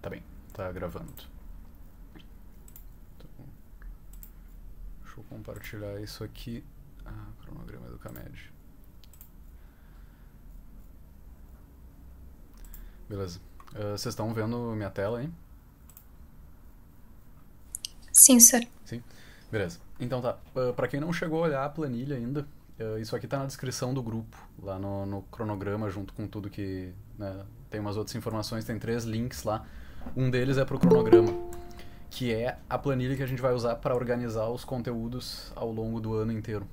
Tá bem, tá gravando. Então, deixa eu compartilhar isso aqui. Cronograma do CAMED. Beleza. Vocês estão vendo minha tela aí? Sim, senhor. Sim? Beleza. Então tá. Pra quem não chegou a olhar a planilha ainda, isso aqui tá na descrição do grupo, lá no cronograma, junto com tudo que... né, tem umas outras informações, tem 3 links lá. Um deles é pro cronograma, que é a planilha que a gente vai usar para organizar os conteúdos ao longo do ano inteiro,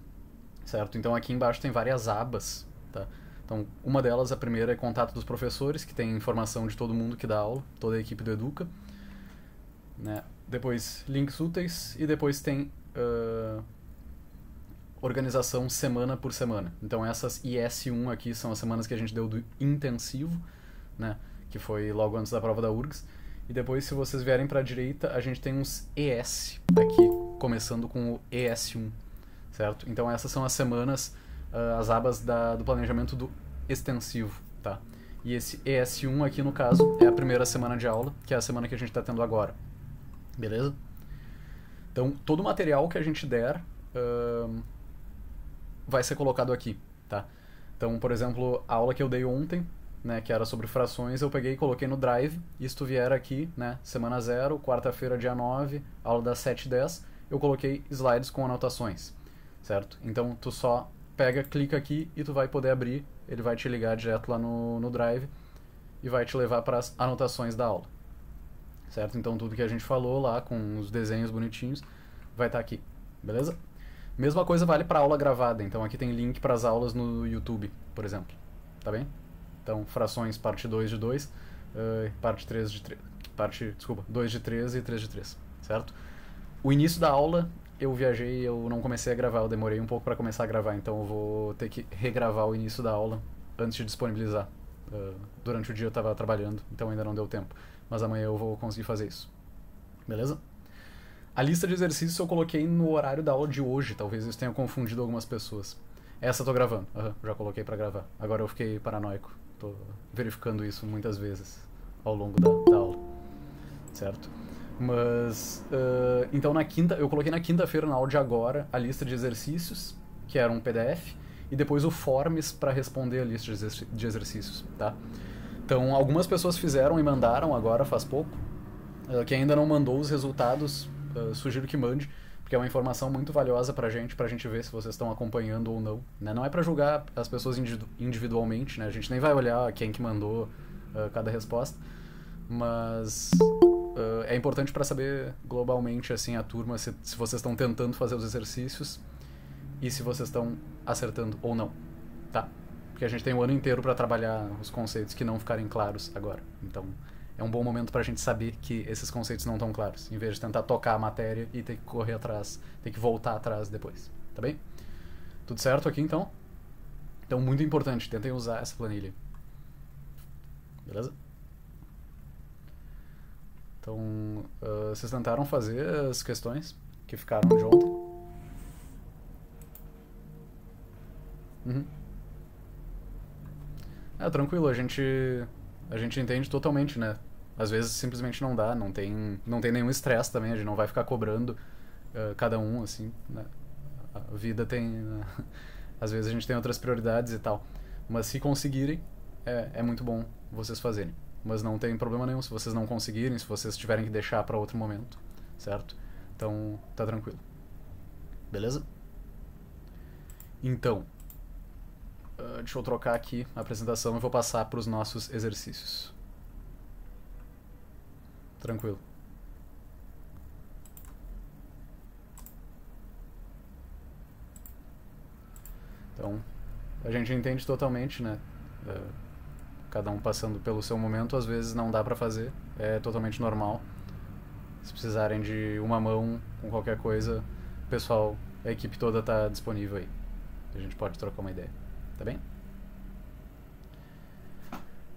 certo? Então aqui embaixo tem várias abas, tá? Então uma delas, a primeira, é contato dos professores, que tem informação de todo mundo que dá aula, toda a equipe do Educa, né? Depois links úteis e depois tem organização semana por semana. Então essas IS1 aqui são as semanas que a gente deu do intensivo, né? Que foi logo antes da prova da URGS. E depois, se vocês vierem para a direita, a gente tem uns ES aqui, começando com o ES1, certo? Então essas são as semanas, as abas do planejamento do extensivo, tá? E esse ES1 aqui, no caso, é a primeira semana de aula, que é a semana que a gente está tendo agora. Beleza? Então, todo o material que a gente der vai ser colocado aqui, tá? Então, por exemplo, a aula que eu dei ontem, né, que era sobre frações, eu peguei e coloquei no Drive, e se tu vier aqui, né, semana 0, quarta-feira, dia 9, aula das 7h10, eu coloquei slides com anotações, certo? Então, tu só pega, clica aqui e tu vai poder abrir, ele vai te ligar direto lá no Drive e vai te levar para as anotações da aula, certo? Então, tudo que a gente falou lá, com os desenhos bonitinhos, vai estar aqui, beleza? Mesma coisa vale para aula gravada, então aqui tem link para as aulas no YouTube, por exemplo, tá bem? Então, frações, parte 2 de 2, parte 3 de 3. Desculpa, 2 de 3 e 3 de 3, certo? O início da aula, eu viajei, eu não comecei a gravar, eu demorei um pouco para começar a gravar, então eu vou ter que regravar o início da aula antes de disponibilizar. Durante o dia eu estava trabalhando, então ainda não deu tempo. Mas amanhã eu vou conseguir fazer isso. Beleza? A lista de exercícios eu coloquei no horário da aula de hoje, talvez isso tenha confundido algumas pessoas. Essa eu tô gravando, já coloquei pra gravar. Agora eu fiquei paranoico, tô verificando isso muitas vezes ao longo da aula, certo? Mas, então na quinta, eu coloquei na quinta-feira, na aula de agora, a lista de exercícios, que era um PDF, e depois o forms para responder a lista de exercícios, tá? Então algumas pessoas fizeram e mandaram agora, faz pouco. Quem ainda não mandou os resultados, sugiro que mande, porque é uma informação muito valiosa pra gente ver se vocês estão acompanhando ou não, né? Não é pra julgar as pessoas individualmente, né? A gente nem vai olhar quem que mandou cada resposta, mas é importante para saber globalmente, assim, a turma, se vocês estão tentando fazer os exercícios e se vocês estão acertando ou não, tá? Porque a gente tem o ano inteiro para trabalhar os conceitos que não ficarem claros agora, então é um bom momento pra gente saber que esses conceitos não estão claros, em vez de tentar tocar a matéria e ter que correr atrás, ter que voltar atrás depois, tá bem? Tudo certo aqui, então? Então, muito importante, tentem usar essa planilha. Beleza? Então, vocês tentaram fazer as questões que ficaram de ontem? Uhum. Tranquilo, a gente entende totalmente, né? Às vezes simplesmente não dá, não tem nenhum estresse também, a gente não vai ficar cobrando cada um, assim, né? A vida tem... às vezes a gente tem outras prioridades e tal. Mas se conseguirem, é muito bom vocês fazerem. Mas não tem problema nenhum se vocês não conseguirem, se vocês tiverem que deixar para outro momento, certo? Então, tá tranquilo. Beleza? Então, deixa eu trocar aqui a apresentação e vou passar para os nossos exercícios. Tranquilo. Então, a gente entende totalmente, né? Cada um passando pelo seu momento, às vezes não dá pra fazer, é totalmente normal. Se precisarem de uma mão com qualquer coisa, o pessoal, a equipe toda tá disponível aí. A gente pode trocar uma ideia, tá bem?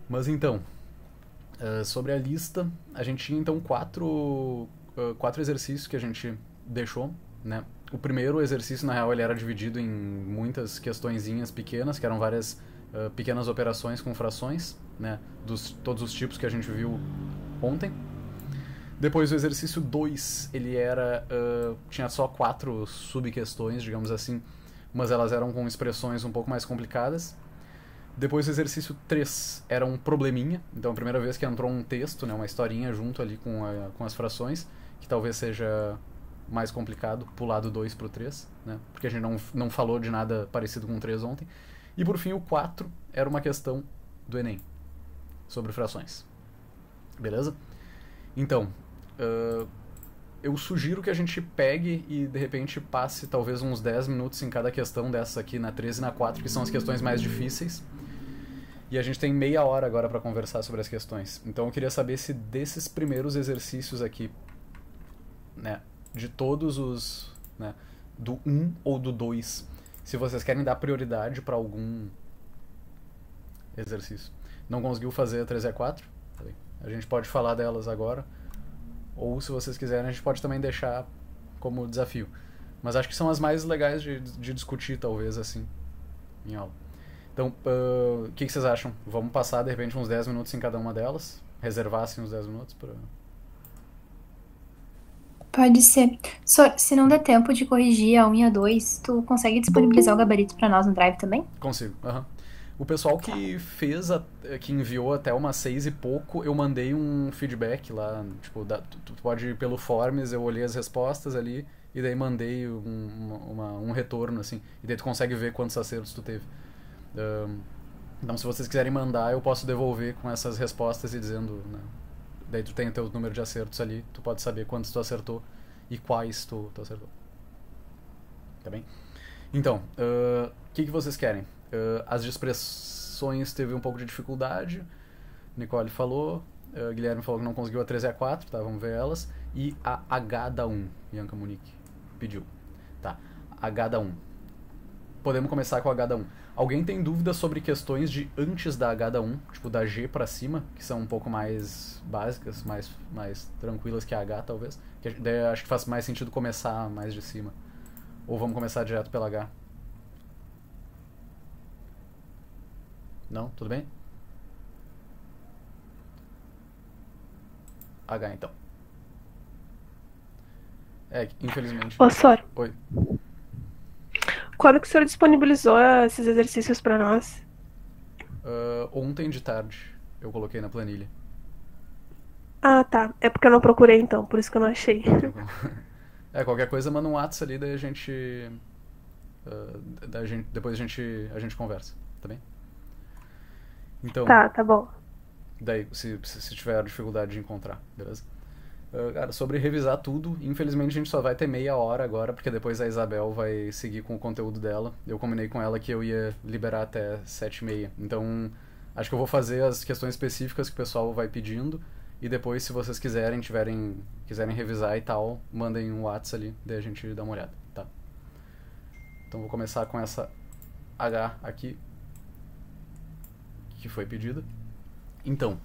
Mas então, sobre a lista, a gente tinha então quatro exercícios que a gente deixou, né? O primeiro exercício, na real, ele era dividido em muitas questõezinhas pequenas, que eram várias pequenas operações com frações, né? Todos os tipos que a gente viu ontem. Depois o exercício 2, ele era... tinha só 4 subquestões, digamos assim, mas elas eram com expressões um pouco mais complicadas. Depois o exercício 3 era um probleminha, então a primeira vez que entrou um texto, né, uma historinha junto ali com as frações, que talvez seja mais complicado pular do 2 pro 3, né, porque a gente não falou de nada parecido com o 3 ontem. E por fim o 4 era uma questão do Enem, sobre frações. Beleza? Então, eu sugiro que a gente pegue e de repente passe talvez uns 10 minutos em cada questão dessa aqui, na 13 e na 4, que são as questões mais difíceis. E a gente tem meia hora agora para conversar sobre as questões. Então eu queria saber se desses primeiros exercícios aqui, né, de todos os, né, do 1 ou do 2, se vocês querem dar prioridade para algum exercício. Não conseguiu fazer a 3 e a 4? A gente pode falar delas agora. Ou, se vocês quiserem, a gente pode também deixar como desafio. Mas acho que são as mais legais de discutir, talvez, assim, em aula. Então, o que vocês acham? Vamos passar, de repente, uns 10 minutos em cada uma delas? Reservar, assim, uns 10 minutos para... Pode ser. Se não der tempo de corrigir a 1 e a 2, tu consegue disponibilizar o gabarito pra nós no Drive também? Consigo, aham. O pessoal que fez, que enviou até umas 6 e pouco, eu mandei um feedback lá, tipo, tu pode ir pelo Forms, eu olhei as respostas ali, e daí mandei um retorno, assim, e daí tu consegue ver quantos acertos tu teve. Então, se vocês quiserem mandar, eu posso devolver com essas respostas e dizendo, né, daí tu tem o teu número de acertos ali, tu pode saber quantos tu acertou e quais tu acertou. Tá bem? Então, o que vocês querem? As de expressões teve um pouco de dificuldade, Nicole falou, Guilherme falou que não conseguiu a 3 e a 4, tá, vamos ver elas, e a H da 1, Bianca Munique pediu, tá, H da 1. Podemos começar com a H da 1. Alguém tem dúvidas sobre questões de antes da H da 1, tipo da G pra cima, que são um pouco mais básicas, mais tranquilas que a H, talvez? Daí acho que faz mais sentido começar mais de cima. Ou vamos começar direto pela H? Não? Tudo bem? H, então. Infelizmente... Ô, Sor, Oi. quando que o senhor disponibilizou esses exercícios pra nós? Ontem de tarde eu coloquei na planilha. Ah, tá. É porque eu não procurei, então. Por isso que eu não achei. Qualquer coisa manda um WhatsApp ali, daí a gente... depois a gente conversa, tá bem? Então, Tá bom. daí, se tiver dificuldade de encontrar, beleza? Cara, sobre revisar tudo, infelizmente a gente só vai ter meia hora agora, porque depois a Isabel vai seguir com o conteúdo dela. Eu combinei com ela que eu ia liberar até 7h30. Então, acho que eu vou fazer as questões específicas que o pessoal vai pedindo, e depois, se vocês quiserem revisar e tal, mandem um WhatsApp ali, daí a gente dá uma olhada, tá? Então vou começar com essa H aqui, que foi pedida. Então,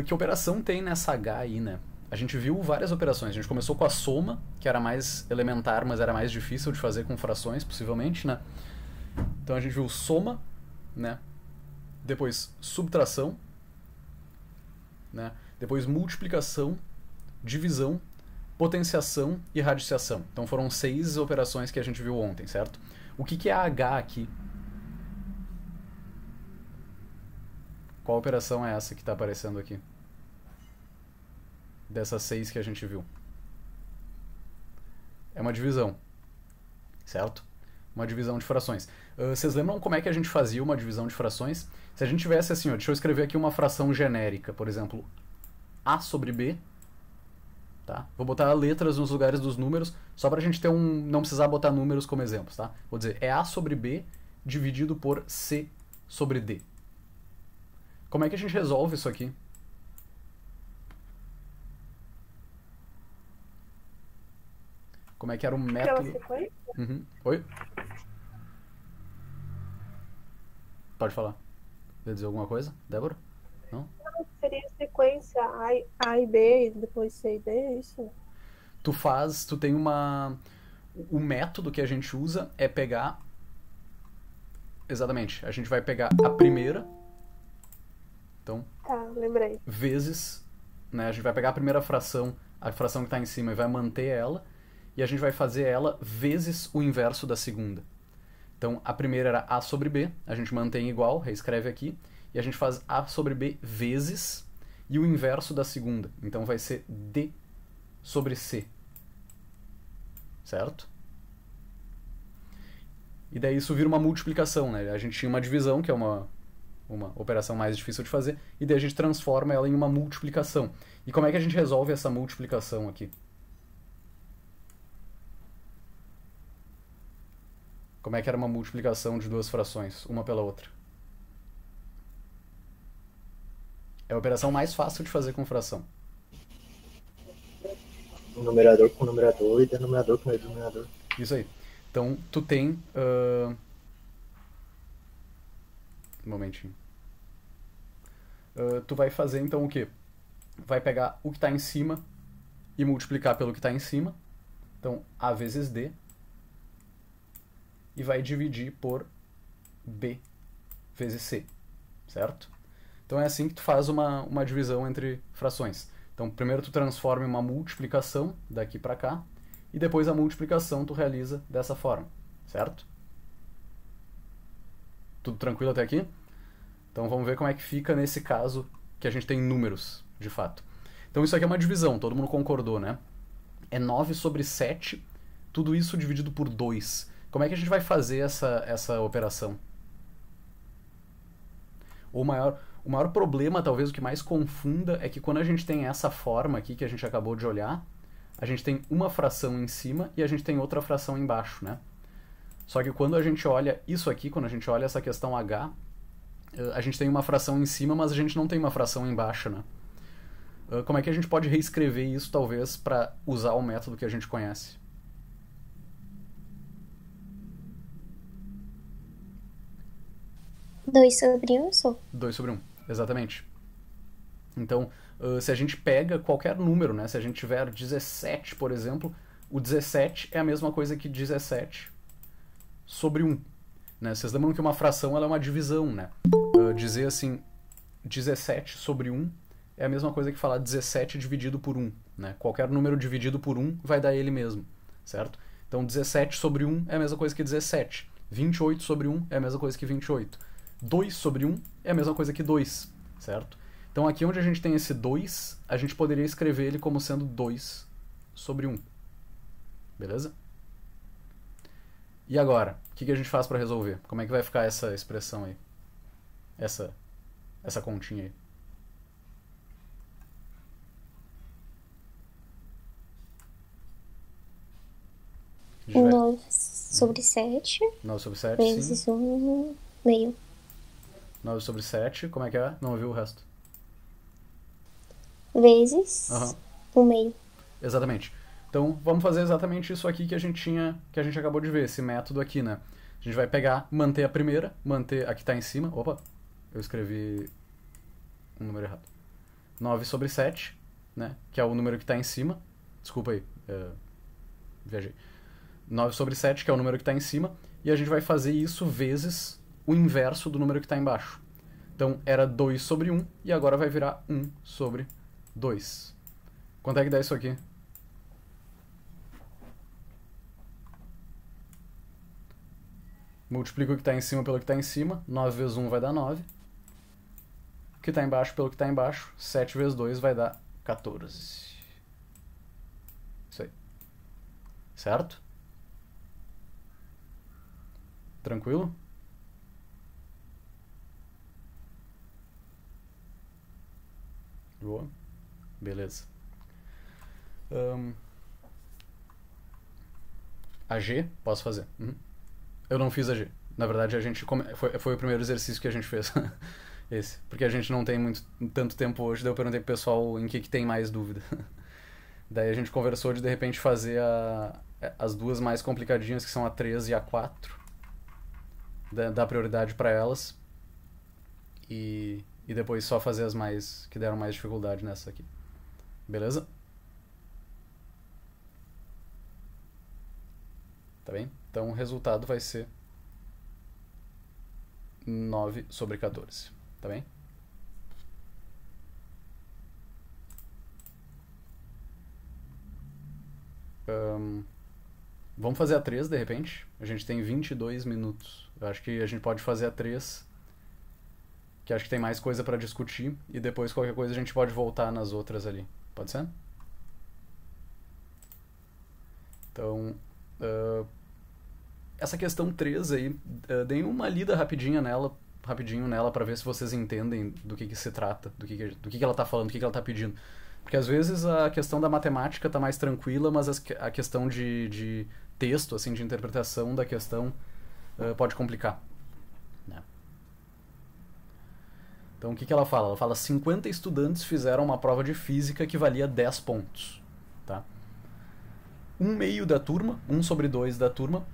que operação tem nessa H aí, né? A gente viu várias operações. A gente começou com a soma, que era mais elementar, mas era mais difícil de fazer com frações, possivelmente, né? Então a gente viu soma, né? Depois subtração, né? Depois multiplicação, divisão, potenciação e radiciação. Então foram 6 operações que a gente viu ontem, certo? O que é a H aqui? Qual operação é essa que está aparecendo aqui? Dessas 6 que a gente viu. É uma divisão, certo? Uma divisão de frações. Vocês lembram como é que a gente fazia uma divisão de frações? Se a gente tivesse assim, ó, deixa eu escrever aqui uma fração genérica, por exemplo, A sobre B, tá? Vou botar letras nos lugares dos números, só pra gente ter não precisar botar números como exemplos, tá? Vou dizer, é A sobre B dividido por C sobre D. Como é que a gente resolve isso aqui? Como é que era o método? Uhum. Oi? Pode falar. Quer dizer alguma coisa, Débora? Não? Seria sequência A e B, depois C e D, é isso? Tu tem uma... O método que a gente usa é pegar... Exatamente. A gente vai pegar a primeira... Então... Tá, lembrei. Vezes né? A gente vai pegar a primeira fração, a fração que está em cima, e vai manter ela, e a gente vai fazer ela vezes o inverso da segunda. Então, a primeira era A sobre B, a gente mantém igual, reescreve aqui, e a gente faz A sobre B vezes, e o inverso da segunda. Então, vai ser D sobre C. Certo? E daí isso vira uma multiplicação, né? A gente tinha uma divisão, que é uma operação mais difícil de fazer, e daí a gente transforma ela em uma multiplicação. E como é que a gente resolve essa multiplicação aqui? Como é que era uma multiplicação de duas frações, uma pela outra? É a operação mais fácil de fazer com fração. Numerador com numerador e denominador com denominador. Isso aí. Então, tu tem... Um momentinho. Tu vai fazer, então, o quê? Vai pegar o que está em cima e multiplicar pelo que está em cima. Então, A vezes D. E vai dividir por B vezes C. Certo? Então, é assim que tu faz uma divisão entre frações. Então, primeiro tu transforma em uma multiplicação daqui para cá. E depois a multiplicação tu realiza dessa forma. Certo? Tudo tranquilo até aqui? Então vamos ver como é que fica nesse caso que a gente tem números, de fato. Então isso aqui é uma divisão, todo mundo concordou, né? É 9 sobre 7, tudo isso dividido por 2. Como é que a gente vai fazer essa operação? O maior problema, talvez o que mais confunda, é que quando a gente tem essa forma aqui que a gente acabou de olhar, a gente tem uma fração em cima e a gente tem outra fração embaixo, né? Só que quando a gente olha isso aqui, quando a gente olha essa questão H, a gente tem uma fração em cima, mas a gente não tem uma fração embaixo, né? Como é que a gente pode reescrever isso, talvez, para usar o método que a gente conhece? Dois sobre um só. 2 sobre 1, exatamente. Então, se a gente pega qualquer número, né? Se a gente tiver 17, por exemplo, o 17 é a mesma coisa que 17 sobre 1. Né? Vocês lembram que uma fração ela é uma divisão, né? Dizer assim, 17 sobre 1 é a mesma coisa que falar 17 dividido por 1. Né? Qualquer número dividido por 1 vai dar ele mesmo, certo? Então 17 sobre 1 é a mesma coisa que 17. 28 sobre 1 é a mesma coisa que 28. 2 sobre 1 é a mesma coisa que 2, certo? Então aqui onde a gente tem esse 2, a gente poderia escrever ele como sendo 2 sobre 1. Beleza? E agora, o que a gente faz para resolver? Como é que vai ficar essa expressão aí? Essa continha aí. A gente vai- 9 sobre 7 9 sobre 7, vezes sim. 1 meio. 9 sobre 7, como é que é? Não ouviu o resto. Vezes Aham. 1 meio. Exatamente. Então, vamos fazer exatamente isso aqui que a gente acabou de ver, esse método aqui, né? A gente vai pegar, manter a primeira, manter a que está em cima. Opa, eu escrevi um número errado. 9 sobre 7, né? Que é o número que está em cima. Desculpa aí, viajei. 9 sobre 7, que é o número que está em cima. E a gente vai fazer isso vezes o inverso do número que está embaixo. Então, era 2 sobre 1, e agora vai virar 1 sobre 2. Quanto é que dá isso aqui? Multiplica o que está em cima pelo que está em cima. 9 vezes 1 vai dar 9. O que está embaixo pelo que está embaixo. 7 vezes 2 vai dar 14. Isso aí. Certo? Tranquilo? Boa. Beleza. A G, posso fazer. Uhum. Eu não fiz a G. Na verdade, a gente foi o primeiro exercício que a gente fez. Esse. Porque a gente não tem tanto tempo hoje, daí eu perguntei pro pessoal em que tem mais dúvida. Daí a gente conversou de repente fazer as duas mais complicadinhas, que são a 3 e a 4. Dar prioridade para elas. E depois só fazer as mais que deram mais dificuldade nessa aqui. Beleza? Tá bem? Então o resultado vai ser 9 sobre 14. Tá bem? Vamos fazer a 3 de repente? A gente tem 22 minutos. Eu acho que a gente pode fazer a 3, que acho que tem mais coisa pra discutir, e depois qualquer coisa a gente pode voltar nas outras ali. Pode ser? Então, essa questão 3 aí, deem uma lida rapidinho nela pra ver se vocês entendem do que se trata, do que ela tá falando, do que ela tá pedindo. Porque às vezes a questão da matemática tá mais tranquila, mas a questão de texto, assim, de interpretação da questão pode complicar, né? Então o que ela fala? Ela fala 50 estudantes fizeram uma prova de física que valia 10 pontos, tá? 1/2 da turma, 1/2 da turma,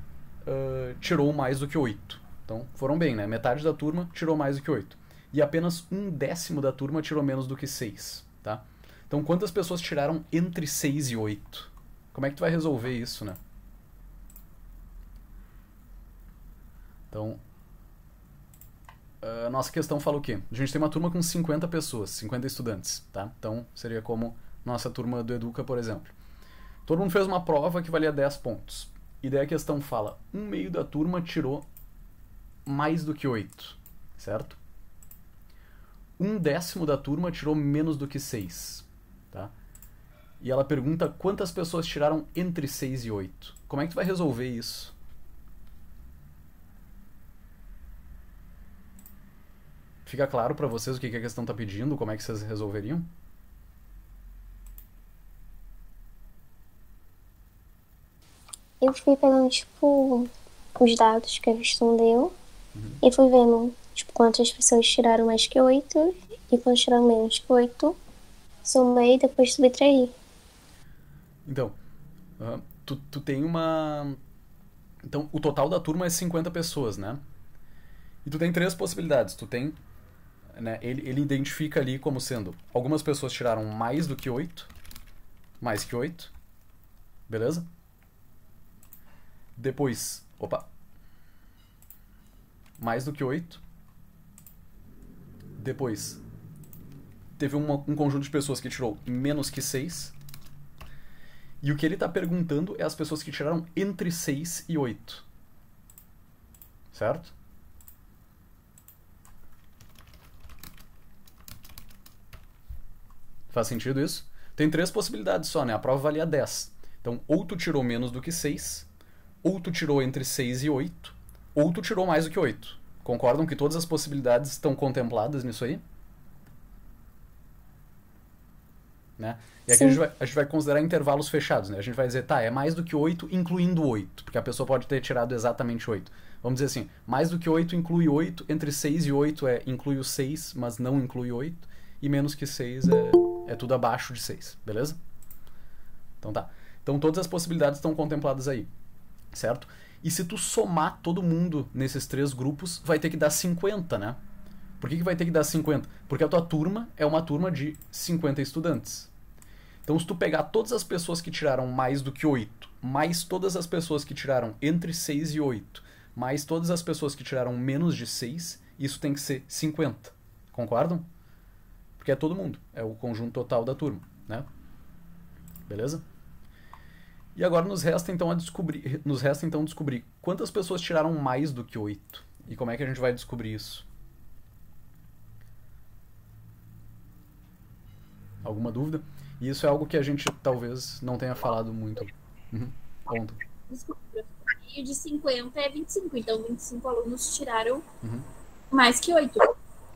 tirou mais do que 8. Então foram bem, né? Metade da turma tirou mais do que 8. E apenas 1/10 da turma tirou menos do que 6, tá? Então quantas pessoas tiraram entre 6 e 8? Como é que tu vai resolver isso, né? Então, a nossa questão fala o quê? A gente tem uma turma com 50 pessoas, 50 estudantes, tá? Então seria como nossa turma do Educa, por exemplo. Todo mundo fez uma prova que valia 10 pontos. E daí a questão fala, 1/2 da turma tirou mais do que 8, certo? 1/10 da turma tirou menos do que 6, tá? E ela pergunta quantas pessoas tiraram entre 6 e 8. Como é que tu vai resolver isso? Fica claro pra vocês o que a questão tá pedindo? Como é que vocês resolveriam? Eu fui pegando, tipo, os dados que a questão deu e fui vendo, tipo, quantas pessoas tiraram mais que 8 e quantas tiraram menos que 8. Somei e depois subtraí. Então, tu tem uma... Então, o total da turma é 50 pessoas, né? E tu tem 3 possibilidades. Tu tem... Né, ele identifica ali como sendo... Algumas pessoas tiraram mais do que 8. Mais que 8. Beleza? Depois... Opa! Mais do que 8. Depois... Teve um conjunto de pessoas que tirou menos que 6. E o que ele está perguntando é as pessoas que tiraram entre 6 e 8. Certo? Faz sentido isso? Tem 3 possibilidades só, né? A prova valia 10. Então, ou tu tirou menos do que 6, ou tu tirou entre 6 e 8, ou tu tirou mais do que 8. Concordam que todas as possibilidades estão contempladas nisso aí? Né? E aqui a gente vai considerar intervalos fechados, né? A gente vai dizer, tá, é mais do que 8 incluindo 8, porque a pessoa pode ter tirado exatamente 8. Vamos dizer assim, mais do que 8 inclui 8, entre 6 e 8 inclui o 6, mas não inclui 8, e menos que 6 é tudo abaixo de 6, beleza? Então tá. Então todas as possibilidades estão contempladas aí, certo? E se tu somar todo mundo nesses 3 grupos, vai ter que dar 50, né? Por que vai ter que dar 50? Porque a tua turma é uma turma de 50 estudantes. Então, se tu pegar todas as pessoas que tiraram mais do que 8, mais todas as pessoas que tiraram entre 6 e 8, mais todas as pessoas que tiraram menos de 6, isso tem que ser 50. Concordam? Porque é todo mundo. É o conjunto total da turma, né? Beleza? E agora nos resta então descobrir quantas pessoas tiraram mais do que 8. E como é que a gente vai descobrir isso? Alguma dúvida? E isso é algo que a gente talvez não tenha falado muito ontem. Desculpa, e de 50 é 25, então 25 alunos tiraram mais que 8.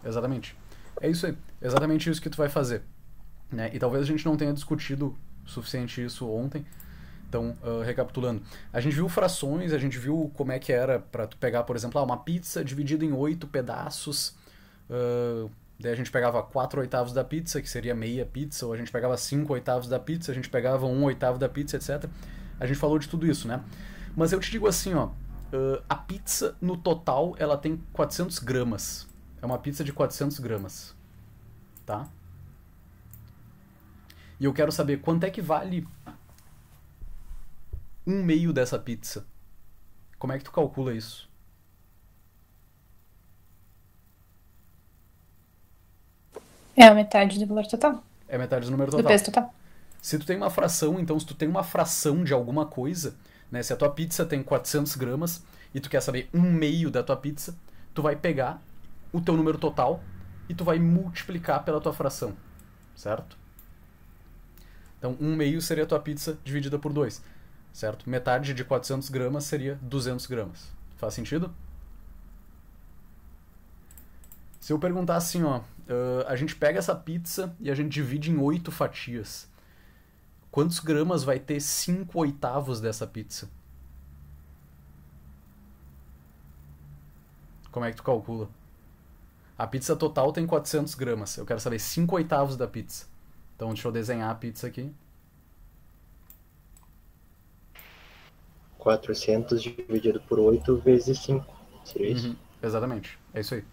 Exatamente. É isso aí. Exatamente isso que tu vai fazer, né? E talvez a gente não tenha discutido o suficiente isso ontem. Então, recapitulando. A gente viu frações, a gente viu como é que era para tu pegar, por exemplo, uma pizza dividida em 8 pedaços. Daí a gente pegava 4/8 da pizza, que seria meia pizza, ou a gente pegava 5/8 da pizza, a gente pegava 1/8 da pizza, etc. A gente falou de tudo isso, né? Mas eu te digo assim, ó, a pizza no total ela tem 400 gramas. É uma pizza de 400 gramas, tá? E eu quero saber quanto é que vale 1/2 dessa pizza. Como é que tu calcula isso? É a metade do valor total. É metade do número Do total. peso total. Se tu tem uma fração, então se tu tem uma fração de alguma coisa, né, se a tua pizza tem 400 gramas e tu quer saber 1/2 da tua pizza, tu vai pegar o teu número total e tu vai multiplicar pela tua fração, certo? Então 1/2 seria a tua pizza dividida por 2, certo? Metade de 400 gramas seria 200 gramas. Faz sentido? Se eu perguntar assim, ó, a gente pega essa pizza e a gente divide em 8 fatias. Quantos gramas vai ter 5/8 dessa pizza? Como é que tu calcula? A pizza total tem 400 gramas. Eu quero saber 5/8 da pizza. Então deixa eu desenhar a pizza aqui. 400 dividido por 8 vezes 5. Seria isso? Exatamente. É isso aí.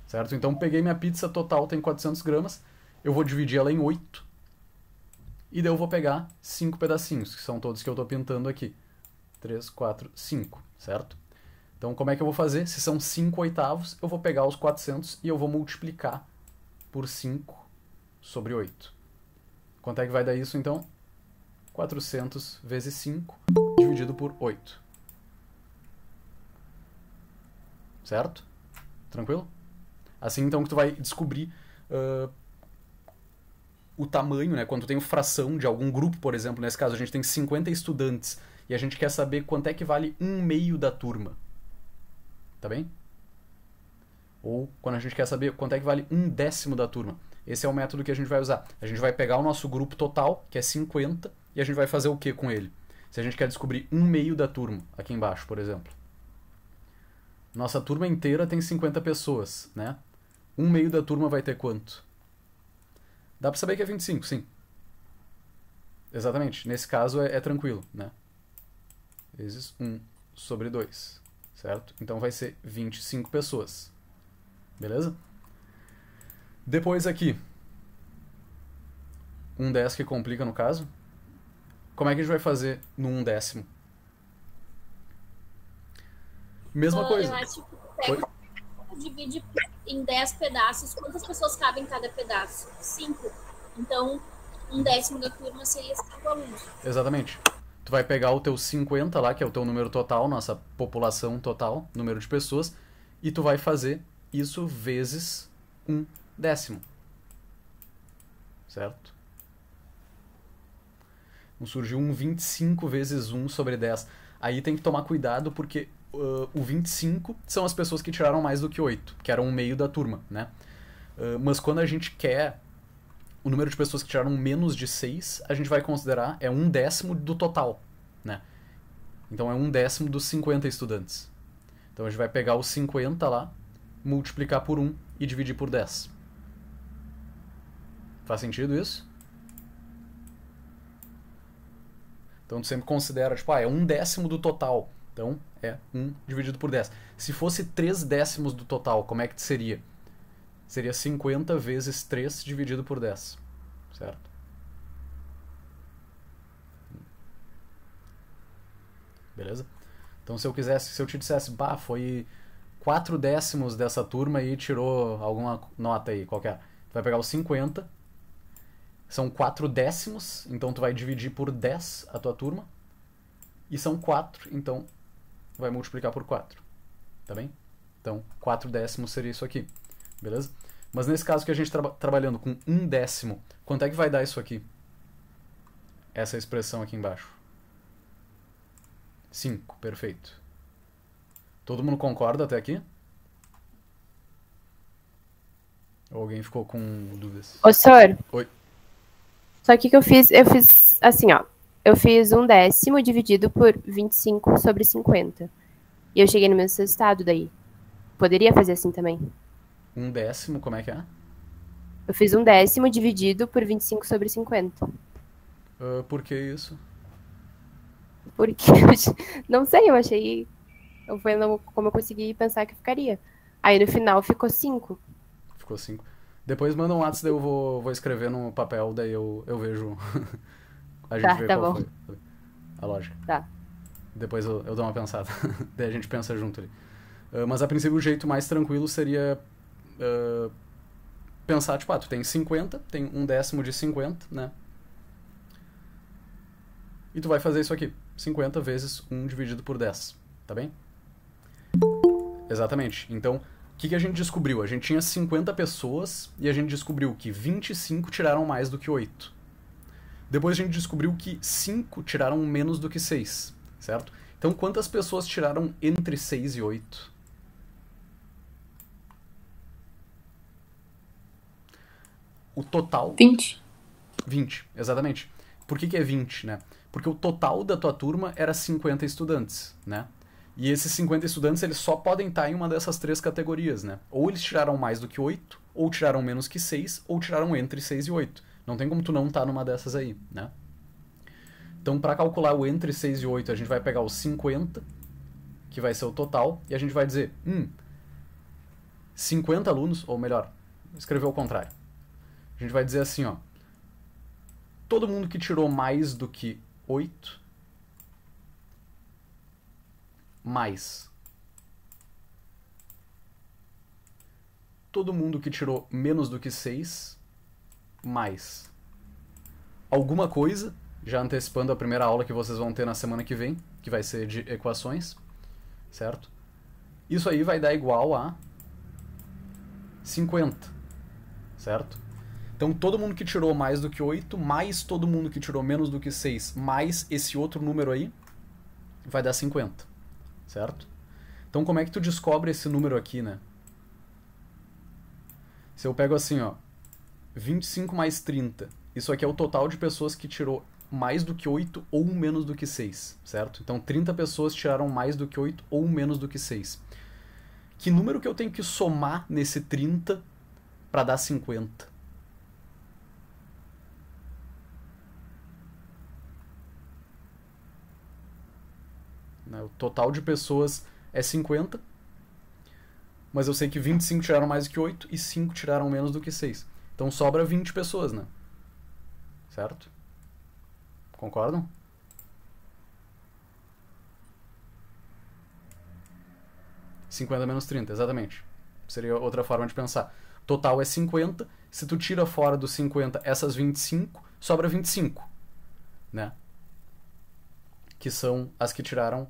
Certo? Então peguei minha pizza total, tem 400 gramas. Eu vou dividir ela em 8. E daí eu vou pegar 5 pedacinhos, que são todos que eu estou pintando aqui. 3, 4, 5, certo? Então como é que eu vou fazer? Se são 5/8, eu vou pegar os 400 e eu vou multiplicar por 5 sobre 8. Quanto é que vai dar isso, então? 400 vezes 5 dividido por 8. Certo? Tranquilo? Assim, então, que tu vai descobrir o tamanho, né? Quando tu tem fração de algum grupo, por exemplo, nesse caso a gente tem 50 estudantes e a gente quer saber quanto é que vale 1/2 da turma. Tá bem? Ou quando a gente quer saber quanto é que vale 1/10 da turma. Esse é o método que a gente vai usar. A gente vai pegar o nosso grupo total, que é 50, e a gente vai fazer o que com ele? Se a gente quer descobrir 1/2 da turma, aqui embaixo, por exemplo. Nossa turma inteira tem 50 pessoas, né? 1/2 da turma vai ter quanto? Dá pra saber que é 25, sim. Exatamente. Nesse caso é tranquilo, né? Vezes 1 sobre 2, certo? Então vai ser 25 pessoas. Beleza? Depois aqui, 1/10 que complica no caso. Como é que a gente vai fazer no 1/10? Mesma coisa. Eu acho que pega, divide em 10 pedaços. Quantas pessoas cabem em cada pedaço? 5. Então, 1/10 da turma seria 5 alunos. Exatamente. Tu vai pegar o teu 50 lá, que é o teu número total, nossa população total, número de pessoas, e tu vai fazer isso vezes 1/10. Certo? Então surgiu um 25 vezes 1 sobre 10. Aí tem que tomar cuidado porque o 25 são as pessoas que tiraram mais do que 8, que eram 1/2 da turma, né? Mas quando a gente quer o número de pessoas que tiraram menos de 6, a gente vai considerar 1/10 do total, né? Então é 1/10 dos 50 estudantes. Então a gente vai pegar os 50 lá, multiplicar por 1 e dividir por 10. Faz sentido isso? Então tu sempre considera, tipo, é 1/10 do total. Então é 1 dividido por 10. Se fosse 3/10 do total, como é que seria? Seria 50 vezes 3 dividido por 10. Certo? Beleza? Então se eu te dissesse, bah, foi 4/10 dessa turma e tirou alguma nota aí, qualquer. Tu vai pegar os 50, são 4/10, então tu vai dividir por 10 a tua turma, e são 4, então vai multiplicar por 4, tá bem? Então 4/10 seria isso aqui, beleza? Mas nesse caso que a gente trabalhando com 1/10, quanto é que vai dar isso aqui? Essa expressão aqui embaixo. 5, perfeito. Todo mundo concorda até aqui? Ou alguém ficou com dúvidas? Ô, senhor. Oi. Só que eu fiz assim, ó. Eu fiz 1/10 dividido por 25 sobre 50. E eu cheguei no mesmo resultado daí. Poderia fazer assim também? 1/10, como é que é? Eu fiz 1/10 dividido por 25 sobre 50. Por que isso? Porque, não sei, eu achei... Foi como eu consegui pensar que ficaria. Aí no final ficou 5. Ficou 5. Depois manda um WhatsApp, daí eu vou escrever no papel, daí eu vejo. A gente vê tá qual bom. foi a lógica. Tá. Depois eu dou uma pensada. Daí a gente pensa junto ali. Mas a princípio o jeito mais tranquilo seria pensar, tipo, tu tem 50, tem 1/10 de 50, né? e tu vai fazer isso aqui. 50 vezes 1 dividido por 10. Tá bem? Exatamente. Então, o que a gente descobriu? A gente tinha 50 pessoas e a gente descobriu que 25 tiraram mais do que 8. Depois a gente descobriu que 5 tiraram menos do que 6, certo? Então, quantas pessoas tiraram entre 6 e 8? O total... 20. 20, exatamente. Por que é 20, né? Porque o total da tua turma era 50 estudantes, né? E esses 50 estudantes, eles só podem estar em uma dessas 3 categorias, né? Ou eles tiraram mais do que 8, ou tiraram menos que 6, ou tiraram entre 6 e 8. Não tem como tu não estar numa dessas aí, né? Então, para calcular o entre 6 e 8, a gente vai pegar os 50, que vai ser o total, e a gente vai dizer, 50 alunos, ou melhor, escrever ao contrário. A gente vai dizer assim, ó, todo mundo que tirou mais do que 8, mais todo mundo que tirou menos do que 6, mais alguma coisa, já antecipando a primeira aula que vocês vão ter na semana que vem, que vai ser de equações, certo? Isso aí vai dar igual a 50, certo? Então, todo mundo que tirou mais do que 8, mais todo mundo que tirou menos do que 6, mais esse outro número aí, vai dar 50, certo? Então, como é que tu descobre esse número aqui, né? Se eu pego assim, ó, 25 mais 30, isso aqui é o total de pessoas que tirou mais do que 8 ou menos do que 6, certo? Então, 30 pessoas tiraram mais do que 8 ou menos do que 6. Que número que eu tenho que somar nesse 30 para dar 50? O total de pessoas é 50, mas eu sei que 25 tiraram mais do que 8 e 5 tiraram menos do que 6. Então sobra 20 pessoas, né? Certo? Concordam? (50 menos 30, exatamente. Seria outra forma de pensar. Total é 50, se tu tira fora dos 50 essas 25, sobra 25, né? Que são as que tiraram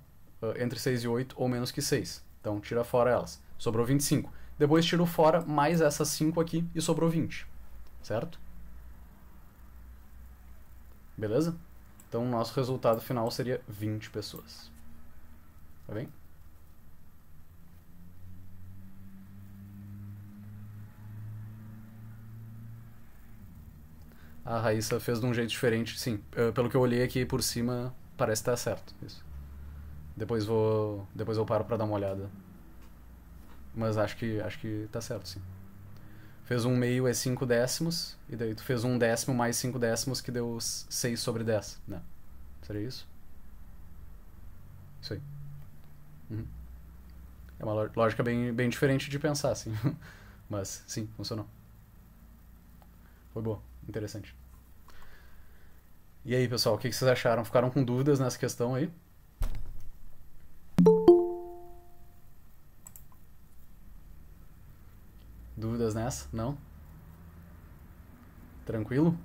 entre 6 e 8 ou menos que 6. Então, tira fora elas. Sobrou 25. Depois, tiro fora mais essas 5 aqui e sobrou 20. Certo? Beleza? Então, o nosso resultado final seria 20 pessoas. Tá bem? A Raíssa fez de um jeito diferente, sim. Pelo que eu olhei aqui por cima, parece estar certo. Isso. Depois eu paro pra dar uma olhada. Mas acho que tá certo, sim. Fez um meio é 5 décimos, e daí tu fez 1 décimo mais 5 décimos, que deu 6 sobre 10, né? Seria isso? Isso aí. Uhum. É uma lógica bem diferente de pensar, assim. Mas, sim, funcionou. Foi boa, interessante. E aí, pessoal, o que vocês acharam? Ficaram com dúvidas nessa questão aí? Dúvidas nessa? Não? Tranquilo?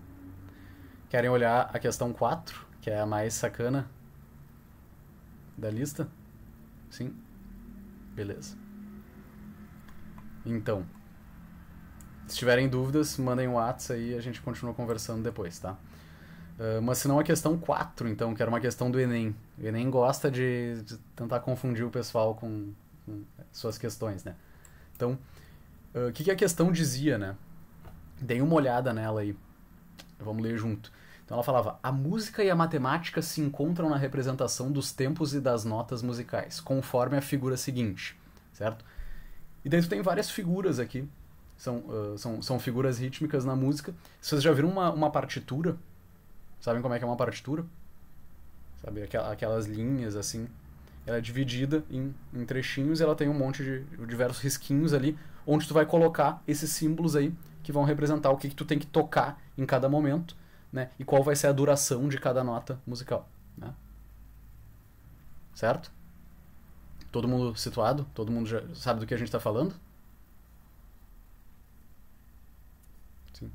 Querem olhar a questão 4, que é a mais sacana da lista? Sim? Beleza. Então, se tiverem dúvidas, mandem um WhatsApp aí e a gente continua conversando depois, tá? Mas se não a questão 4, então, que era uma questão do Enem. O Enem gosta de tentar confundir o pessoal com suas questões, né? Então, o que a questão dizia, né? Dei uma olhada nela aí. Vamos ler junto. Então ela falava: a música e a matemática se encontram na representação dos tempos e das notas musicais, conforme a figura seguinte, certo? E daí tu tem várias figuras aqui. São figuras rítmicas na música. Vocês já viram uma partitura? Sabem como é que é uma partitura? Sabe, aquelas linhas assim. Ela é dividida em trechinhos e ela tem um monte de diversos risquinhos ali, onde tu vai colocar esses símbolos aí que vão representar o que tu tem que tocar em cada momento, né? E qual vai ser a duração de cada nota musical, né? Certo? Todo mundo situado? Todo mundo já sabe do que a gente está falando? Sim.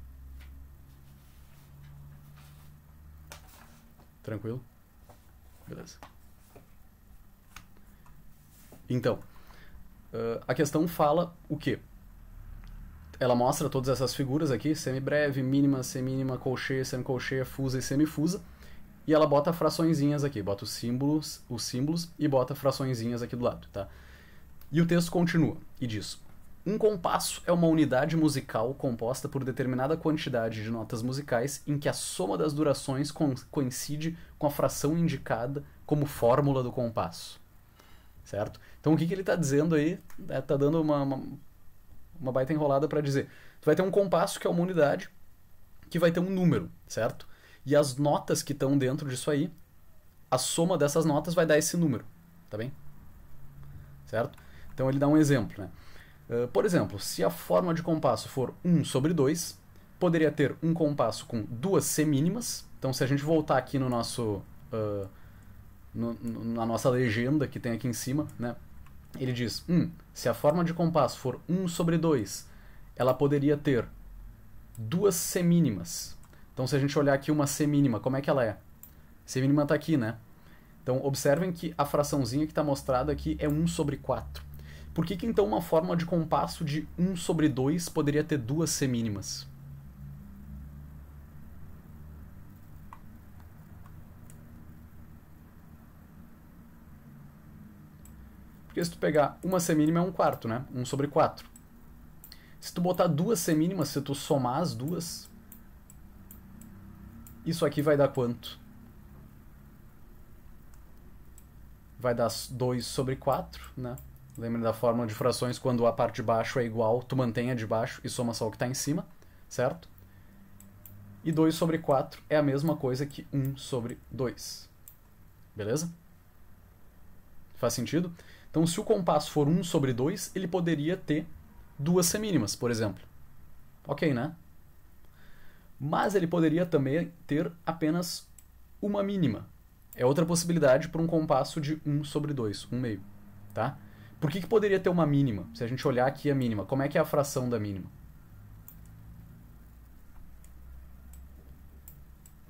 Tranquilo? Beleza. Então, a questão fala o quê? Ela mostra todas essas figuras aqui, semibreve, mínima, semínima, colcheia, semicolcheia, fusa e semifusa, e ela bota fraçõezinhas aqui, bota os símbolos e bota fraçõezinhas aqui do lado, tá? E o texto continua e diz: um compasso é uma unidade musical composta por determinada quantidade de notas musicais em que a soma das durações coincide com a fração indicada como fórmula do compasso. Certo? Então o que ele está dizendo aí? Está dando uma baita enrolada para dizer: tu vai ter um compasso que é uma unidade que vai ter um número, certo? E as notas que estão dentro disso aí, a soma dessas notas vai dar esse número, tá bem? Certo? Então ele dá um exemplo, né? Por exemplo, se a forma de compasso for 1/2, poderia ter um compasso com 2 semínimas. Então se a gente voltar aqui no nosso... na nossa legenda que tem aqui em cima, né? Ele diz, se a forma de compasso for 1/2, ela poderia ter 2 semínimas. Então se a gente olhar aqui uma semínima, como é que ela é? Semínima está aqui, né? Então observem que a fraçãozinha que está mostrada aqui é 1/4. Por que então uma forma de compasso de 1/2 poderia ter 2 semínimas? Porque se tu pegar uma semínima é 1/4, né? 1/4. Se tu botar 2 semínimas, se tu somar as duas, isso aqui vai dar quanto? Vai dar 2/4, né? Lembra da fórmula de frações, quando a parte de baixo é igual, tu mantém a de baixo e soma só o que está em cima, certo? E 2/4 é a mesma coisa que 1/2. Beleza? Faz sentido? Então, se o compasso for 1/2, ele poderia ter 2 semínimas, por exemplo. Ok, né? Mas ele poderia também ter apenas uma mínima. É outra possibilidade para um compasso de 1/2, 1/2, tá? Por que poderia ter uma mínima? Se a gente olhar aqui a mínima, como é que é a fração da mínima?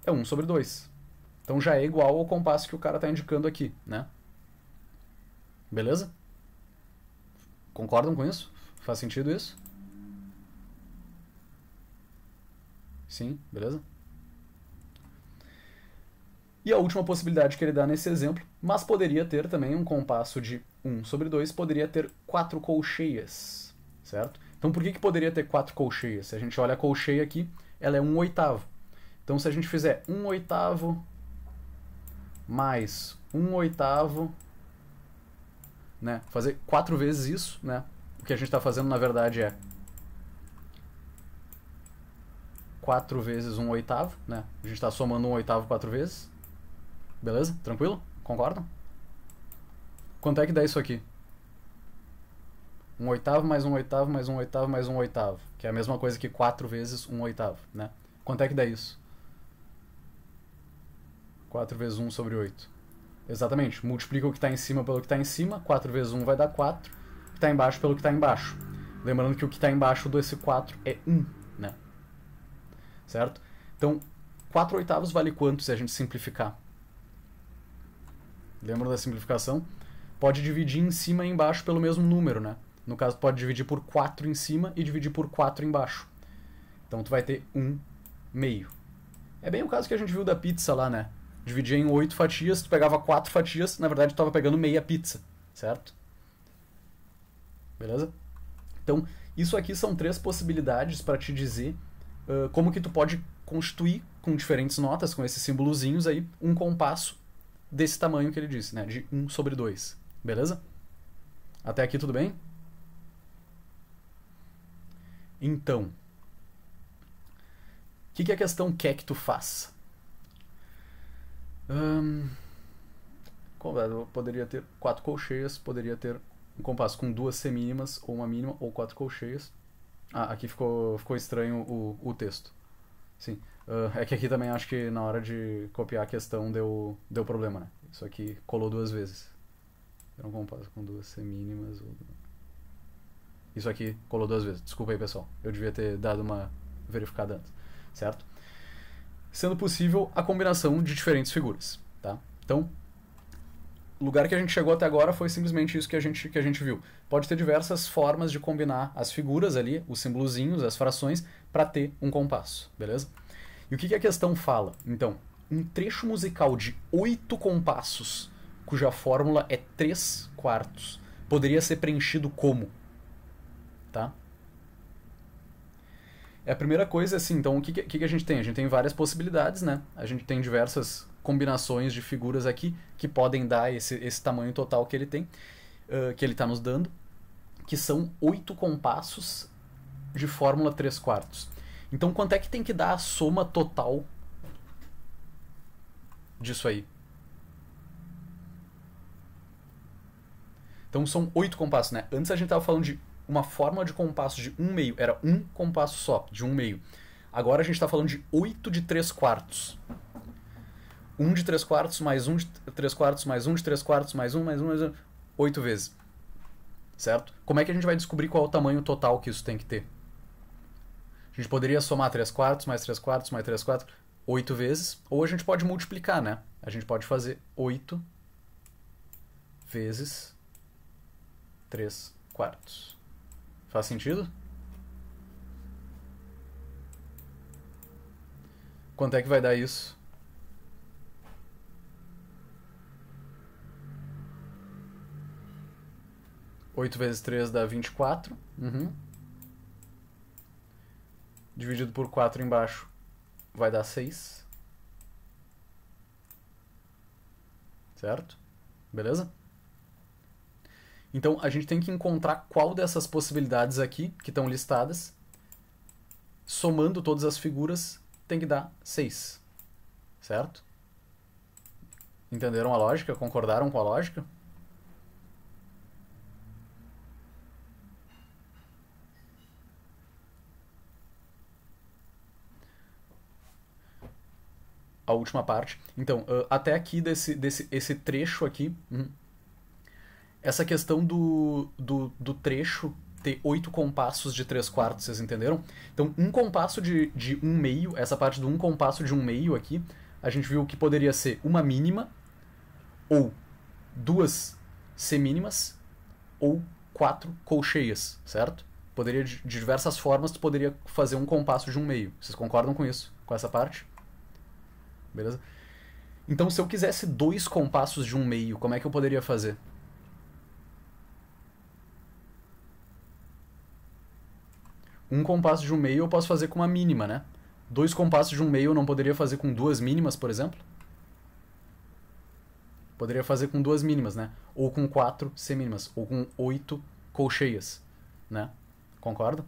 É 1/2. Então já é igual ao compasso que o cara está indicando aqui, né? Beleza? Concordam com isso? Faz sentido isso? Sim, beleza? E a última possibilidade que ele dá nesse exemplo, mas poderia ter também um compasso de 1/2, poderia ter 4 colcheias, certo? Então por que poderia ter 4 colcheias? Se a gente olha a colcheia aqui, ela é 1/8. Então se a gente fizer 1/8 mais 1/8, né, fazer 4 vezes isso, né? O que a gente está fazendo na verdade é 4 vezes 1/8, né? A gente está somando 1/8 4 vezes. Beleza? Tranquilo? Concordam? Quanto é que dá isso aqui? 1/8 mais 1/8 mais 1/8 mais 1/8, que é a mesma coisa que 4 vezes 1/8, né? Quanto é que dá isso? 4 vezes 1/8. Exatamente. Multiplica o que está em cima pelo que está em cima. 4 vezes 1 vai dar 4. O que está embaixo pelo que está embaixo. Lembrando que o que está embaixo desse 4 é 1, né? Certo? Então, 4/8 vale quanto se a gente simplificar? Lembra da simplificação? Pode dividir em cima e embaixo pelo mesmo número, né? No caso, pode dividir por 4 em cima e dividir por 4 embaixo. Então, tu vai ter 1/2. É bem o caso que a gente viu da pizza lá, né? Dividia em 8 fatias, tu pegava 4 fatias, na verdade tu estava pegando meia pizza, certo? Beleza? Então, isso aqui são 3 possibilidades para te dizer como que tu pode constituir com diferentes notas, com esses símbolozinhos aí, um compasso desse tamanho que ele disse, né? De 1/2. Beleza? Até aqui tudo bem? Então, o que a questão quer que tu faça? Poderia ter 4 colcheias, poderia ter um compasso com 2 semínimas, ou uma mínima, ou 4 colcheias. Ah, aqui ficou estranho o texto. Sim. É que aqui também acho que na hora de copiar a questão deu problema, né? Isso aqui colou 2 vezes. Era um compasso com 2 semínimas. Isso aqui colou 2 vezes. Desculpa aí, pessoal. Eu devia ter dado uma verificada antes. Certo? Sendo possível a combinação de diferentes figuras, tá? Então, lugar que a gente chegou até agora foi simplesmente isso que a gente viu. Pode ter diversas formas de combinar as figuras ali, os símbolozinhos, as frações, para ter um compasso, beleza? E o que a questão fala? Então, um trecho musical de 8 compassos, cuja fórmula é 3/4, poderia ser preenchido como? Tá? A primeira coisa, assim, então, o que a gente tem? A gente tem várias possibilidades, né? A gente tem diversas combinações de figuras aqui que podem dar esse tamanho total que ele tem, que ele está nos dando, que são 8 compassos de fórmula 3/4. Então, quanto é que tem que dar a soma total disso aí? Então, são 8 compassos, né? Antes a gente estava falando de uma fórmula de compasso de 1/2, era um compasso só, de 1/2. Agora a gente está falando de 8 de 3/4. 1 de 3/4 mais 1 de 3/4 mais 1 de 3/4 mais 1 mais 1 mais 1, 8 vezes. Certo? Como é que a gente vai descobrir qual é o tamanho total que isso tem que ter? A gente poderia somar 3/4 mais 3/4 mais 3/4, 8 vezes, ou a gente pode multiplicar, né? A gente pode fazer 8 vezes 3/4. Faz sentido? Quanto é que vai dar isso? Oito vezes 3 dá 24. Dividido por 4 embaixo vai dar 6. Certo? Beleza? Então a gente tem que encontrar qual dessas possibilidades aqui, que estão listadas, somando todas as figuras, tem que dar 6. Certo? Entenderam a lógica? Concordaram com a lógica? A última parte. Então, até aqui esse trecho aqui, essa questão do trecho ter 8 compassos de 3/4, vocês entenderam? Então, um compasso de 1/2, essa parte do um compasso de 1/2 aqui, a gente viu que poderia ser uma mínima, ou 2 semínimas, ou 4 colcheias, certo? Poderia, de diversas formas, tu poderia fazer um compasso de 1/2. Vocês concordam com isso? Com essa parte? Beleza? Então, se eu quisesse 2 compassos de 1/2, como é que eu poderia fazer? Um compasso de 1/2 eu posso fazer com uma mínima, né? 2 compassos de 1/2 eu não poderia fazer com 2 mínimas, por exemplo? Poderia fazer com 2 mínimas, né? Ou com 4 semínimas, ou com 8 colcheias, né? Concorda?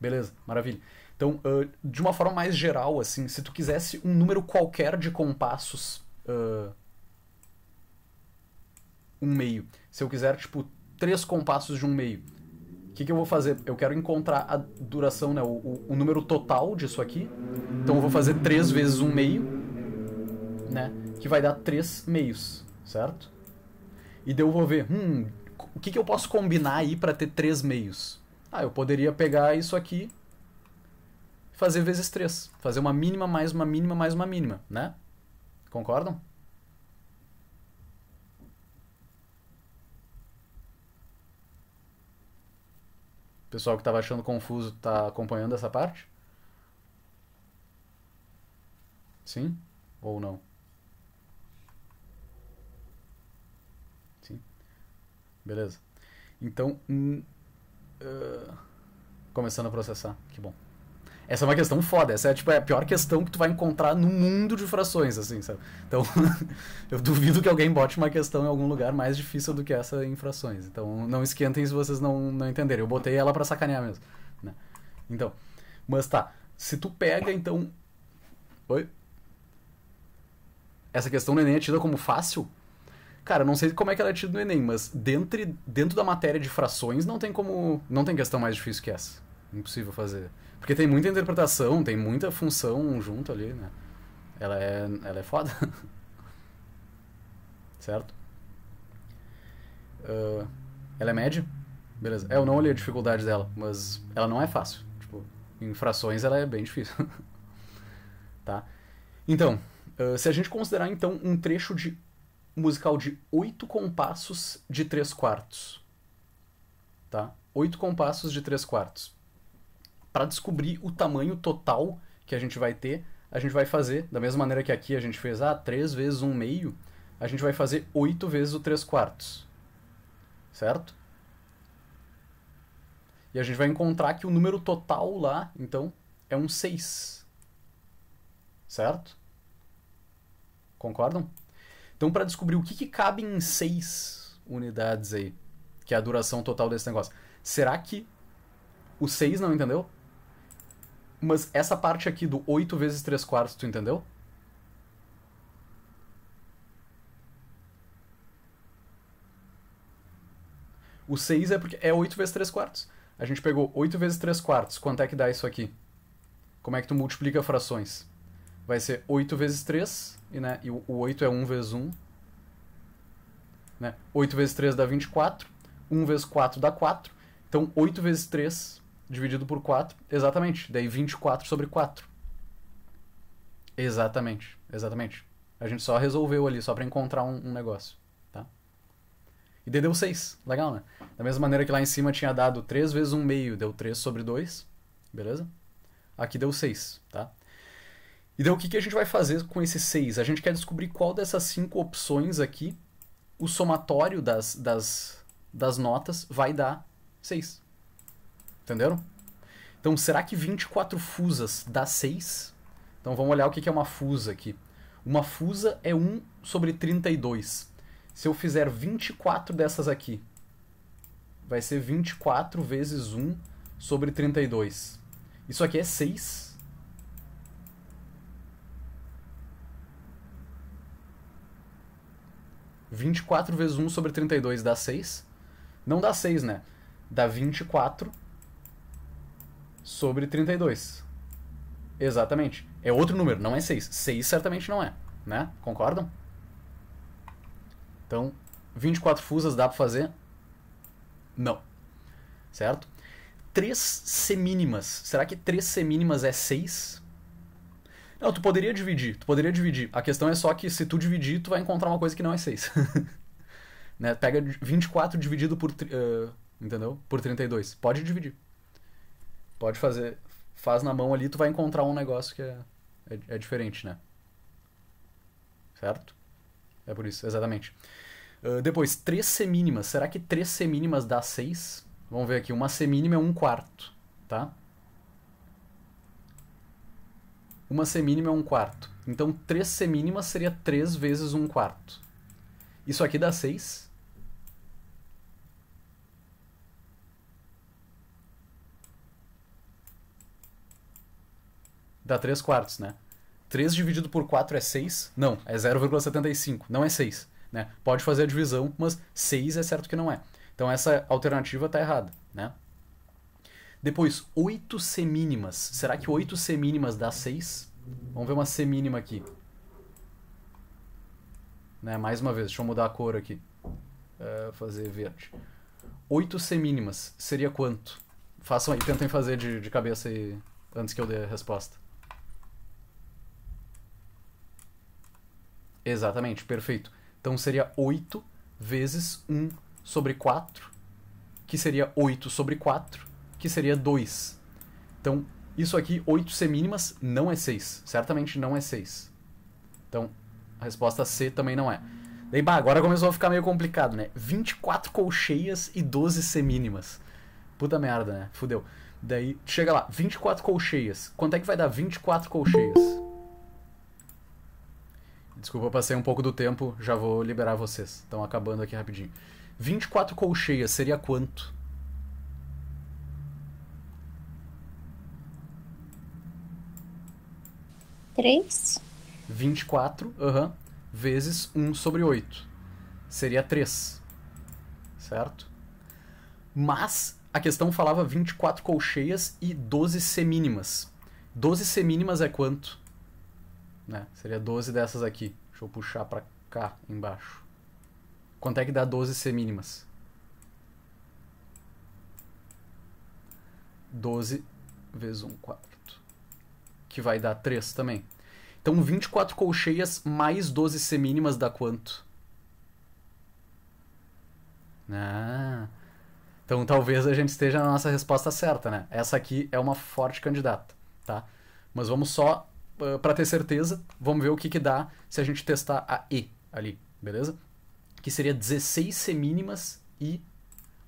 Beleza, maravilha. Então, de uma forma mais geral, assim, se tu quisesse um número qualquer de compassos 1/2, se eu quiser, tipo, 3 compassos de 1/2, o que eu vou fazer? Eu quero encontrar a duração, né, o número total disso aqui. Então eu vou fazer 3 vezes 1/2, né, que vai dar 3 meios, certo? E daí eu vou ver, o que eu posso combinar aí para ter 3 meios? Eu poderia pegar isso aqui, fazer vezes 3. Fazer uma mínima mais uma mínima mais uma mínima, né? Concordam? O pessoal que estava achando confuso está acompanhando essa parte? Sim? Ou não? Sim? Beleza. Então, começando a processar. Que bom. Essa é uma questão foda. Essa é, tipo, a pior questão que tu vai encontrar no mundo de frações, assim, sabe? Então, eu duvido que alguém bote uma questão em algum lugar mais difícil do que essa em frações. Então, não esquentem se vocês não entenderem. Eu botei ela pra sacanear mesmo, né? Então, mas tá. Se tu pega, então... Oi? Essa questão no Enem é tida como fácil? Cara, não sei como é que ela é tida no Enem, mas dentro da matéria de frações não tem questão mais difícil que essa. Impossível fazer. Porque tem muita interpretação, tem muita função junto ali, né? Ela é foda. Certo? Ela é média? Beleza. Eu não olhei a dificuldade dela, mas ela não é fácil. Tipo, em frações ela é bem difícil. Tá? Então, se a gente considerar então um trecho de musical de 8 compassos de 3/4. Tá? 8 compassos de 3/4. Para descobrir o tamanho total que a gente vai ter, a gente vai fazer, da mesma maneira que aqui a gente fez 3 vezes 1/2, a gente vai fazer 8 vezes o 3/4. Certo? E a gente vai encontrar que o número total lá, então, é um 6. Certo? Concordam? Então, para descobrir o que cabe em 6 unidades aí, que é a duração total desse negócio, será que o 6 não entendeu? Mas essa parte aqui do 8 vezes 3/4, tu entendeu? O 6 é porque é 8 vezes 3/4. A gente pegou 8 vezes 3/4. Quanto é que dá isso aqui? Como é que tu multiplica frações? Vai ser 8 vezes 3, e o 8 é 1 vezes 1. Né? 8 vezes 3 dá 24. 1 vezes 4 dá 4. Então, 8 vezes 3 dividido por 4, exatamente. Daí 24 sobre 4. Exatamente, exatamente. A gente só resolveu ali, só para encontrar um negócio. Tá? E daí deu 6. Legal, né? Da mesma maneira que lá em cima tinha dado 3 vezes 1/2, deu 3 sobre 2. Beleza? Aqui deu 6, tá? E daí o que a gente vai fazer com esse 6? A gente quer descobrir qual dessas 5 opções aqui, o somatório das notas vai dar 6. Entenderam? Então, será que 24 fusas dá 6? Então, vamos olhar o que é uma fusa aqui. Uma fusa é 1 sobre 32. Se eu fizer 24 dessas aqui, vai ser 24 vezes 1 sobre 32. Isso aqui é 6. Vinte e quatro vezes 1 sobre 32 dá 6. Não dá 6, né? Dá 24 sobre 32. Exatamente. É outro número, não é 6. 6 certamente não é, né? Concordam? Então, 24 fusas dá pra fazer? Não. Certo? 3 semínimas. Será que 3 semínimas é 6? Não, tu poderia dividir. A questão é só que se tu dividir, tu vai encontrar uma coisa que não é 6. Né? Pega 24 dividido por, entendeu? Por 32. Pode dividir. Pode fazer. Faz na mão ali, tu vai encontrar um negócio que é diferente, né? Certo? É por isso, exatamente. Depois, 3 semínimas. Será que 3 semínimas dá 6? Vamos ver aqui. Uma semínima é 1/4, tá? Uma semínima é 1/4. Então, 3 semínimas seria 3 vezes 1/4. Isso aqui dá 6? Dá 3/4, né? 3 dividido por 4 é 6? Não, é 0,75. Não é 6, né? Pode fazer a divisão, mas 6 é certo que não é. Então essa alternativa está errada, né? Depois, 8 semínimas. Será que 8 semínimas dá 6? Vamos ver uma semínima aqui. Né? Mais uma vez, deixa eu mudar a cor aqui. Fazer verde. 8 semínimas seria quanto? Façam aí, tentem fazer de cabeça aí, antes que eu dê a resposta. Exatamente, perfeito. Então seria 8 vezes 1 sobre 4, que seria 8 sobre 4, que seria 2. Então, isso aqui, 8 semínimas, não é 6. Certamente não é 6. Então, a resposta C também não é. Daí, agora começou a ficar meio complicado, né? 24 colcheias e 12 semínimas. Puta merda, né? Fudeu. Daí, chega lá, 24 colcheias. Quanto é que vai dar 24 colcheias? Desculpa, eu passei um pouco do tempo, já vou liberar vocês. Estão acabando aqui rapidinho. 24 colcheias seria quanto? Três. 24, vezes 1 sobre 8. Seria 3. Certo? Mas a questão falava 24 colcheias e 12 semínimas. 12 semínimas é quanto? Né? Seria 12 dessas aqui. Deixa eu puxar pra cá, embaixo. Quanto é que dá 12 semínimas? 12 vezes 1/4. Que vai dar 3 também. Então 24 colcheias mais 12 semínimas dá quanto? Ah, então talvez a gente esteja na nossa resposta certa, né? Essa aqui é uma forte candidata, tá? Mas vamos só, para ter certeza, vamos ver o que que dá se a gente testar a E ali, beleza? Que seria 16 semínimas e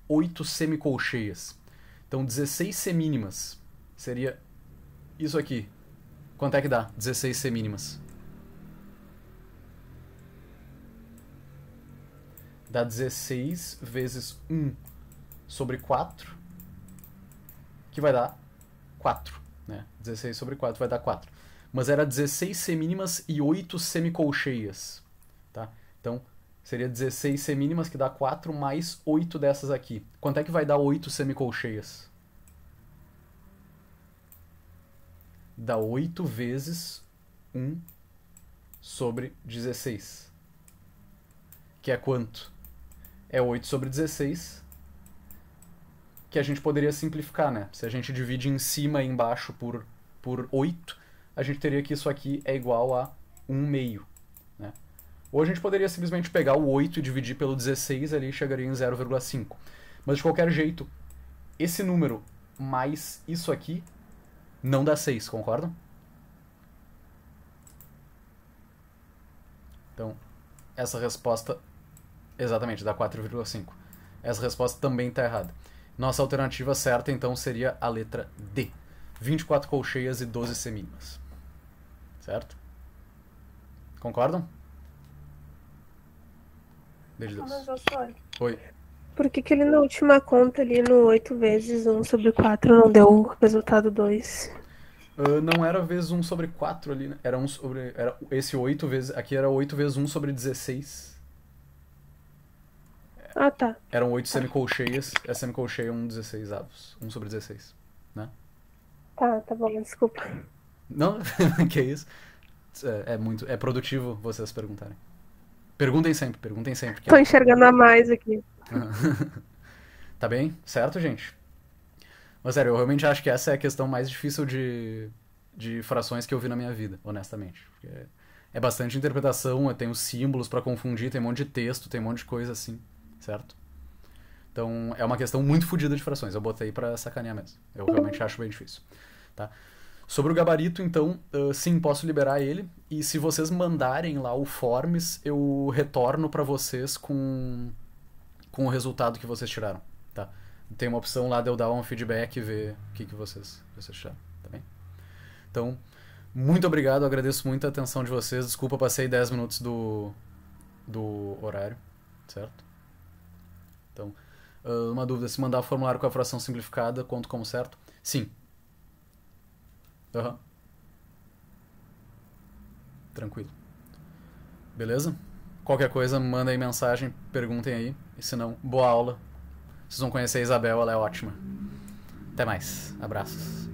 8 semicolcheias. Então 16 semínimas seria isso aqui. Quanto é que dá 16 semínimas? Dá 16 vezes 1 sobre 4, que vai dar 4, né? 16 sobre 4 vai dar 4. Mas era 16 semínimas e 8 semicolcheias, tá? Então, seria 16 semínimas, que dá 4, mais 8 dessas aqui. Quanto é que vai dar 8 semicolcheias? Dá 8 vezes 1 sobre 16. Que é quanto? É 8 sobre 16, que a gente poderia simplificar, né? Se a gente divide em cima e embaixo por 8, a gente teria que isso aqui é igual a 1 meio, né? Ou a gente poderia simplesmente pegar o 8 e dividir pelo 16, ali chegaria em 0,5. Mas de qualquer jeito, esse número mais isso aqui não dá 6, concordam? Então, essa resposta... Exatamente, dá 4,5. Essa resposta também está errada. Nossa alternativa certa, então, seria a letra D. 24 colcheias e 12 semínimas. Certo? Concordam? Beijo de Deus. Mas, olha, Oi. por que ele na última conta ali no 8 vezes 1 sobre 4 não deu o resultado 2? Não era vezes 1 sobre 4 ali, né? Era 1 sobre... Era esse 8 vezes... Aqui era 8 vezes 1 sobre 16. Ah, tá. Eram 8 semicolcheias. A semicolcheia é 16 avos. 1 sobre 16, né? Tá bom, desculpa. Não, que isso? É produtivo vocês perguntarem. Perguntem sempre. Tô enxergando a mais aqui. Tá bem? Certo, gente? Mas sério, eu realmente acho que essa é a questão mais difícil de frações que eu vi na minha vida, honestamente. Porque é bastante interpretação, tem os símbolos pra confundir, tem um monte de texto, tem um monte de coisa assim, certo? Então é uma questão muito fodida de frações, eu botei pra sacanear mesmo. Eu realmente acho bem difícil, tá? Sobre o gabarito, então, sim, posso liberar ele. E se vocês mandarem lá o Forms, eu retorno pra vocês com o resultado que vocês tiraram, tá? Tem uma opção lá de eu dar um feedback e ver o que vocês tiraram, tá bem? Então, muito obrigado, eu agradeço muito a atenção de vocês. Desculpa, passei 10 minutos do horário, certo? Então, uma dúvida, se mandar o formulário com a fração simplificada, conto como certo? Sim. Aham. Tranquilo. Beleza? Qualquer coisa, mandem mensagem, perguntem aí. E se não, boa aula. Vocês vão conhecer a Isabel, ela é ótima. Até mais. Abraços.